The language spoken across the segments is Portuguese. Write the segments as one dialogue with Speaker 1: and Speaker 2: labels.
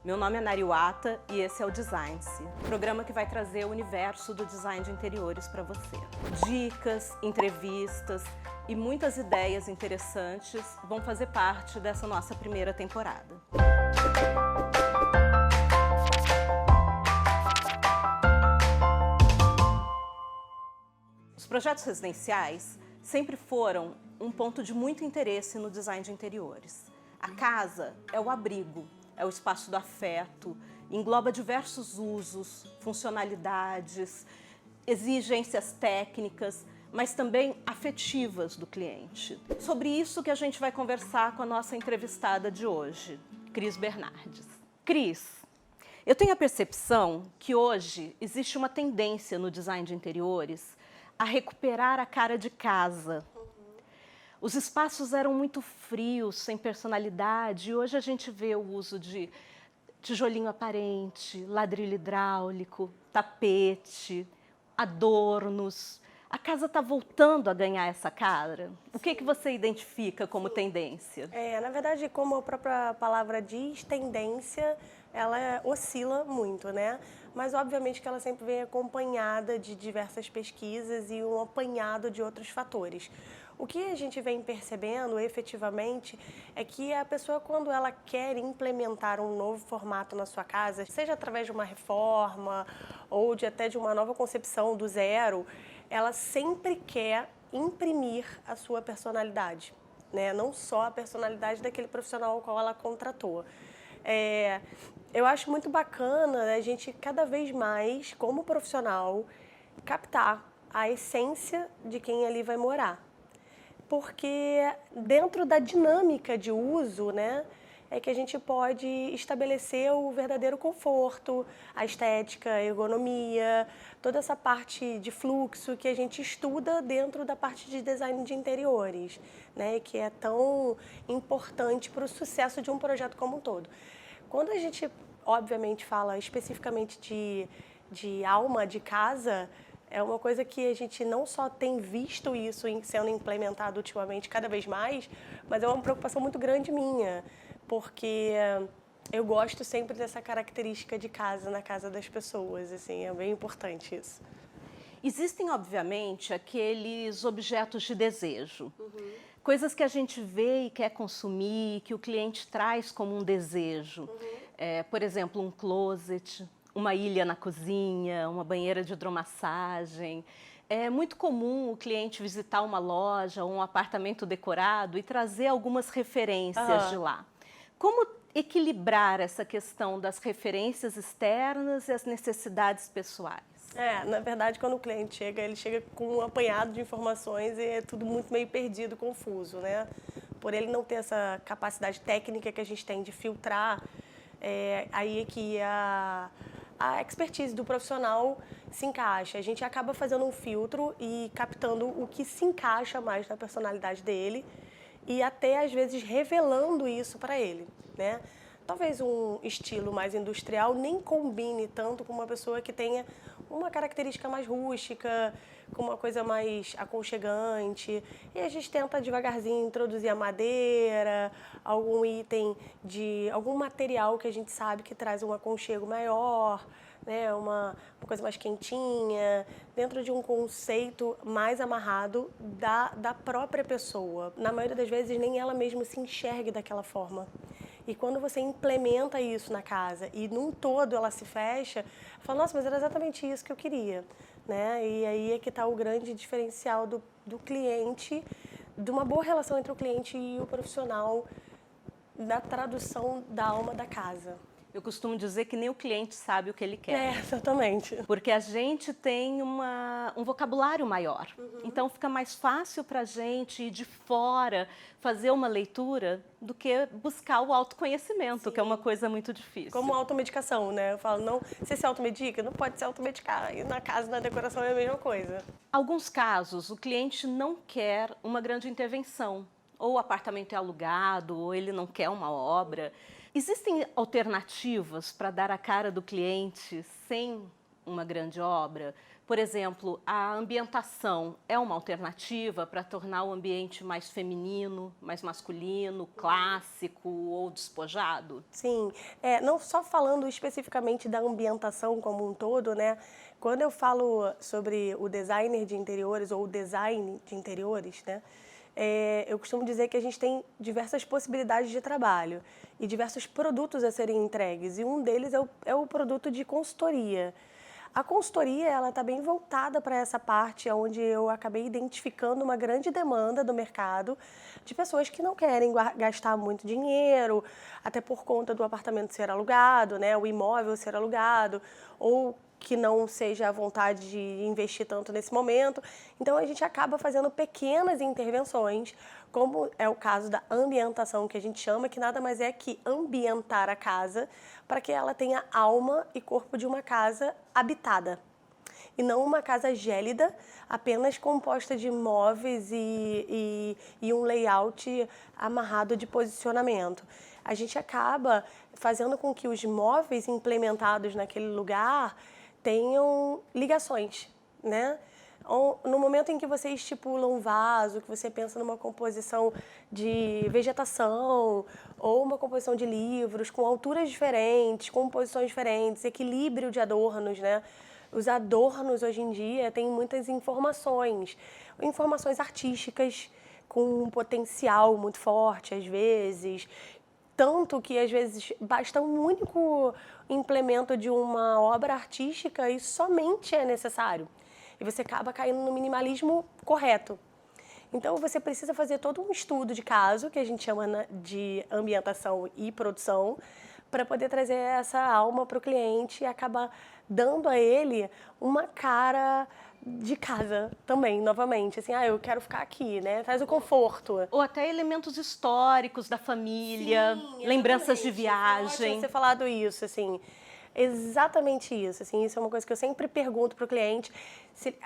Speaker 1: Meu nome é Nariwata e esse é o Design-se, programa que vai trazer o universo do design de interiores para você. Dicas, entrevistas e muitas ideias interessantes vão fazer parte dessa nossa primeira temporada. Os projetos residenciais sempre foram um ponto de muito interesse no design de interiores. A casa é o abrigo, é o espaço do afeto, engloba diversos usos, funcionalidades, exigências técnicas, mas também afetivas do cliente. Sobre isso que a gente vai conversar com a nossa entrevistada de hoje, Cris Bernardes. Cris, eu tenho a percepção que hoje existe uma tendência no design de interiores a recuperar a cara de casa. Os espaços eram muito frios, sem personalidade, e hoje a gente vê o uso de tijolinho aparente, ladrilho hidráulico, tapete, adornos. A casa está voltando a ganhar essa cara. O que você identifica como tendência?
Speaker 2: Na verdade, como a própria palavra diz, tendência, ela oscila muito, né? Mas, obviamente, que ela sempre vem acompanhada de diversas pesquisas e um apanhado de outros fatores. O que a gente vem percebendo, efetivamente, é que a pessoa, quando ela quer implementar um novo formato na sua casa, seja através de uma reforma ou até de uma nova concepção do zero, ela sempre quer imprimir a sua personalidade, né? Não só a personalidade daquele profissional ao qual ela contratou. Eu acho muito bacana a gente, cada vez mais, como profissional, captar a essência de quem ali vai morar. Porque dentro da dinâmica de uso, né, é que a gente pode estabelecer o verdadeiro conforto, a estética, a ergonomia, toda essa parte de fluxo que a gente estuda dentro da parte de design de interiores, né, que é tão importante para o sucesso de um projeto como um todo. Quando a gente, obviamente, fala especificamente de alma de casa, é uma coisa que a gente não só tem visto isso sendo implementado ultimamente cada vez mais, mas é uma preocupação muito grande minha, porque eu gosto sempre dessa característica de casa na casa das pessoas, assim, é bem importante isso.
Speaker 1: Existem, obviamente, aqueles objetos de desejo. Coisas que a gente vê e quer consumir, que o cliente traz como um desejo. Por exemplo, um closet, uma ilha na cozinha, uma banheira de hidromassagem. É muito comum o cliente visitar uma loja ou um apartamento decorado e trazer algumas referências de lá. Como equilibrar essa questão das referências externas e as necessidades pessoais?
Speaker 2: Na verdade, quando o cliente chega, ele chega com um apanhado de informações e é tudo muito meio perdido, confuso, né? Por ele não ter essa capacidade técnica que a gente tem de filtrar, aí é que a expertise do profissional se encaixa. A gente acaba fazendo um filtro e captando o que se encaixa mais na personalidade dele e até, às vezes, revelando isso para ele, né? Talvez um estilo mais industrial nem combine tanto com uma pessoa que tenha uma característica mais rústica, com uma coisa mais aconchegante. E a gente tenta devagarzinho introduzir a madeira, algum item algum material que a gente sabe que traz um aconchego maior, né? Uma coisa mais quentinha, dentro de um conceito mais amarrado da própria pessoa. Na maioria das vezes, nem ela mesma se enxergue daquela forma. E quando você implementa isso na casa e num todo ela se fecha, fala, nossa, mas era exatamente isso que eu queria, né? E aí é que está o grande diferencial do cliente, de uma boa relação entre o cliente e o profissional, da tradução da alma da casa.
Speaker 1: Eu costumo dizer que nem o cliente sabe o que ele quer.
Speaker 2: Exatamente.
Speaker 1: Porque a gente tem um vocabulário maior. Então fica mais fácil para a gente ir de fora fazer uma leitura do que buscar o autoconhecimento, que é uma coisa muito difícil.
Speaker 2: Como automedicação, né? Eu falo, não, você se automedica? Não pode se automedicar. E na casa, na decoração, é a mesma coisa.
Speaker 1: Alguns casos, o cliente não quer uma grande intervenção. Ou o apartamento é alugado, ou ele não quer uma obra. Existem alternativas para dar a cara do cliente sem uma grande obra? Por exemplo, a ambientação é uma alternativa para tornar o ambiente mais feminino, mais masculino, clássico ou despojado?
Speaker 2: Sim, não só falando especificamente da ambientação como um todo, né? Quando eu falo sobre o designer de interiores ou o design de interiores, né? Eu costumo dizer que a gente tem diversas possibilidades de trabalho e diversos produtos a serem entregues, e um deles é o produto de consultoria. A consultoria, ela está bem voltada para essa parte onde eu acabei identificando uma grande demanda do mercado de pessoas que não querem gastar muito dinheiro, até por conta do apartamento ser alugado, né, o imóvel ser alugado, ou que não seja a vontade de investir tanto nesse momento. Então, a gente acaba fazendo pequenas intervenções, como é o caso da ambientação, que a gente chama, que nada mais é que ambientar a casa para que ela tenha alma e corpo de uma casa habitada. E não uma casa gélida, apenas composta de móveis e um layout amarrado de posicionamento. A gente acaba fazendo com que os móveis implementados naquele lugar tenham ligações, né? No momento em que você estipula um vaso, que você pensa numa composição de vegetação ou uma composição de livros com alturas diferentes, composições diferentes, equilíbrio de adornos, né? Os adornos hoje em dia têm muitas informações artísticas com um potencial muito forte às vezes, tanto que às vezes basta um único implemento de uma obra artística e somente é necessário. E você acaba caindo no minimalismo correto. Então, você precisa fazer todo um estudo de caso, que a gente chama de ambientação e produção, para poder trazer essa alma para o cliente e acabar dando a ele uma cara de casa também, novamente. Assim, eu quero ficar aqui, né? Traz o conforto.
Speaker 1: Ou até elementos históricos da família, sim, lembranças de viagem.
Speaker 2: Você falado isso, assim. Exatamente isso, assim, isso é uma coisa que eu sempre pergunto para o cliente.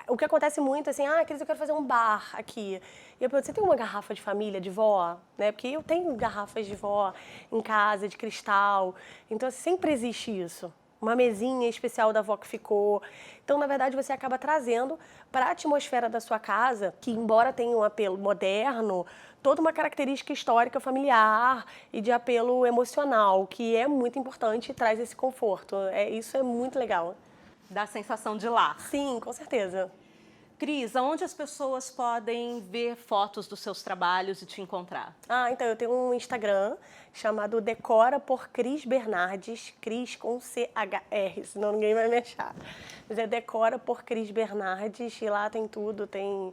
Speaker 2: O que acontece muito, assim, Cris, eu quero fazer um bar aqui. E eu pergunto, você tem uma garrafa de família, de vó? Né? Porque eu tenho garrafas de vó em casa, de cristal. Então, sempre existe isso. Uma mesinha especial da avó que ficou. Então, na verdade, você acaba trazendo para a atmosfera da sua casa, que embora tenha um apelo moderno, toda uma característica histórica familiar e de apelo emocional, que é muito importante e traz esse conforto. Isso é muito legal.
Speaker 1: Dá a sensação de lar.
Speaker 2: Sim, com certeza.
Speaker 1: Cris, aonde as pessoas podem ver fotos dos seus trabalhos e te encontrar?
Speaker 2: Então, eu tenho um Instagram chamado Decora por Cris Bernardes, Cris com CHR, senão ninguém vai me achar. Mas é Decora por Cris Bernardes, e lá tem tudo, tem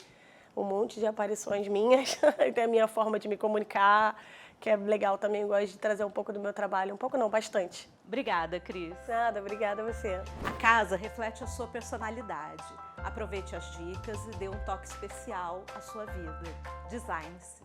Speaker 2: um monte de aparições minhas, tem a minha forma de me comunicar, que é legal também, eu gosto de trazer um pouco do meu trabalho, um pouco não, bastante.
Speaker 1: Obrigada, Cris.
Speaker 2: Nada, obrigada a você.
Speaker 1: A casa reflete a sua personalidade. Aproveite as dicas e dê um toque especial à sua vida. Design-se.